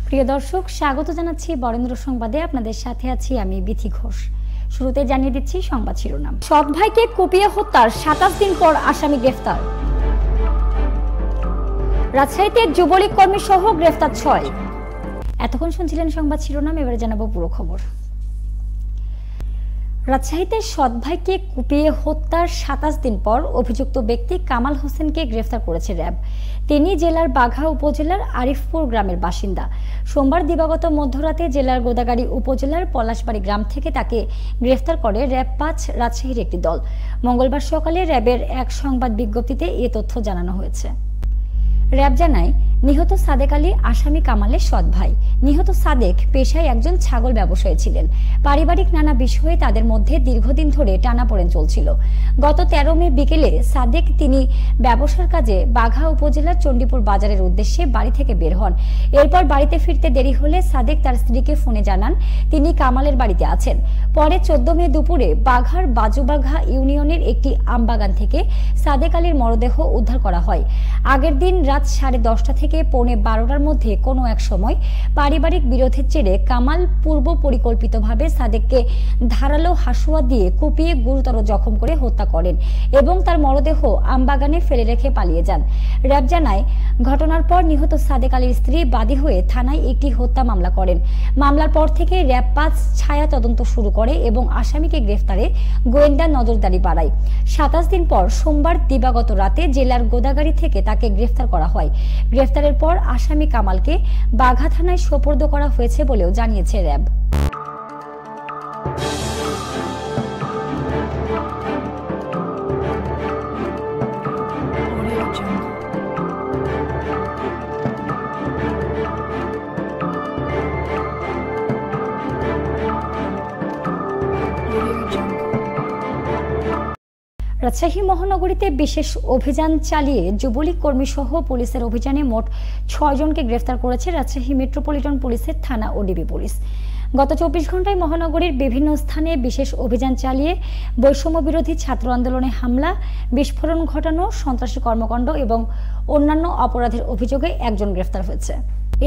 প্রিয় দর্শক, স্বাগত জানাচ্ছি বরেন্দ্র সংবাদে। আপনাদের সাথে আছি আমি বিথি ঘোষ। শুরুতে জানিয়ে দিচ্ছি সংবাদ শিরোনাম। সৎ ভাইকে কুপিয়ে হত্যার 27 দিন পর আসামি গ্রেফতার। রাজশাহীতে যুবলীগ কর্মী সহ গ্রেফতার 6। এতক্ষণ শুনছিলেন সংবাদ শিরোনাম, এবারে জানাবো পুরো খবর। রাজশাহীতে সৎ ভাইকে কুপিয়ে হত্যার 27 দিন পর অভিযুক্ত ব্যক্তি কামাল হোসেনকে গ্রেফতার করেছে র্যাব। তিনি জেলার বাঘা উপজেলার আরিফপুর গ্রামের বাসিন্দা। সোমবার দিবাগত মধ্যরাতে জেলার গোদাগাড়ী উপজেলার পলাশবাড়ি গ্রাম থেকে তাকে গ্রেফতার করে র্যাব 5 রাজশাহীর একটি দল। মঙ্গলবার সকালে র্যাবের এক সংবাদ বিজ্ঞপ্তিতে এ তথ্য জানানো হয়েছে। র্যাব জানায়, নিহত সাদেক আলী আসামি কামালের সৎ ভাই। নিহত সাদেক পেশায় একজন ছাগল ব্যবসায়ী ছিলেন। পারিবারিক নানা বিষয়ে তাদের মধ্যে দীর্ঘদিন ধরে টানাপোড়েন চলছিল। গত 13 মে বিকেলে সাদেক তিনি ব্যবসার কাজে বাঘা উপজেলার চণ্ডীপুর বাজারের উদ্দেশ্যে বাড়ি থেকে বের হন। এরপর বাড়িতে ফিরতে দেরি হলে সাদেক তার স্ত্রীকে ফোনে জানান তিনি কামালের বাড়িতে আছেন। পরে 14 মে দুপুরে বাঘার বাজুবাঘা ইউনিয়নের একটি আমবাগান থেকে সাদেক আলীর মরদেহ উদ্ধার করা হয়। আগের দিন রাত 10:30 থেকে পৌনে 12টার মধ্যে কোনো এক সময় পারিবারিক বিরোধের জেরে কামাল পূর্ব পরিকল্পিতভাবে সাদেককে ধারালো হাসুয়া দিয়ে কুপিয়ে গুরুতর জখম করে হত্যা করেন এবং তার মরদেহ আমবাগানে ফেলে রেখে পালিয়ে যান। র্যাব জানায়, ঘটনার পর নিহত সাদেক আলীর স্ত্রী বাদী হয়ে থানায় একটি হত্যা মামলা করেন। মামলার পর থেকে র্যাব 5 ছায়া তদন্ত শুরু করে এবং আসামিকে গ্রেফতারে গোয়েন্দা নজরদারি বাড়ায়। 27 দিন পর সোমবার দিবাগত রাতে জেলার গোদাগাড়ী থেকে তাকে গ্রেফতার করা হয়। গ্রেফতারের পর আসামি কামালকে বাঘা থানায় সোপর্দ করা হয়েছে বলেও জানিয়েছে র্যাব। রাজশাহী মহানগরীতে বিশেষ অভিযান চালিয়ে যুবলীগ কর্মী সহ পুলিশের অভিযানে মোট 6 জনকে গ্রেফতার করেছে রাজশাহী মেট্রোপলিটন পুলিশের থানা ও ডিবি পুলিশ। গত 24 ঘন্টায় মহানগরীর বিভিন্ন স্থানে বিশেষ অভিযান চালিয়ে বৈষম্য বিরোধী ছাত্র আন্দোলনে হামলা, বিস্ফোরণ ঘটানো, সন্ত্রাসী কর্মকাণ্ড এবং অন্যান্য অপরাধের অভিযোগে 1 জন গ্রেফতার হয়েছে।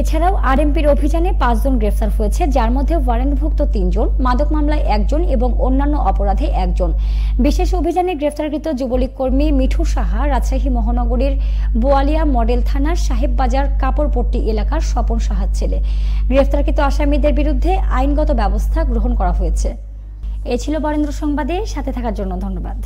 এছাড়াও আরএমপির অভিযানে 5 জন গ্রেফতার হয়েছে, যার মধ্যে ওয়ারেন্টভুক্ত 3 জন, মাদক মামলায় 1 জন এবং অন্যান্য অপরাধে 1 জন। বিশেষ অভিযানে গ্রেফতারকৃত যুবলীগ কর্মী মিঠু সাহা রাজশাহী মহানগরীর বোয়ালিয়া মডেল থানার সাহেববাজার কাপড়পট্টি এলাকার স্বপন সাহার ছেলে। গ্রেফতারকৃত আসামিদের বিরুদ্ধে আইনগত ব্যবস্থা গ্রহণ করা হয়েছে। এ ছিল বরেন্দ্র সংবাদে, সাথে থাকার জন্য ধন্যবাদ।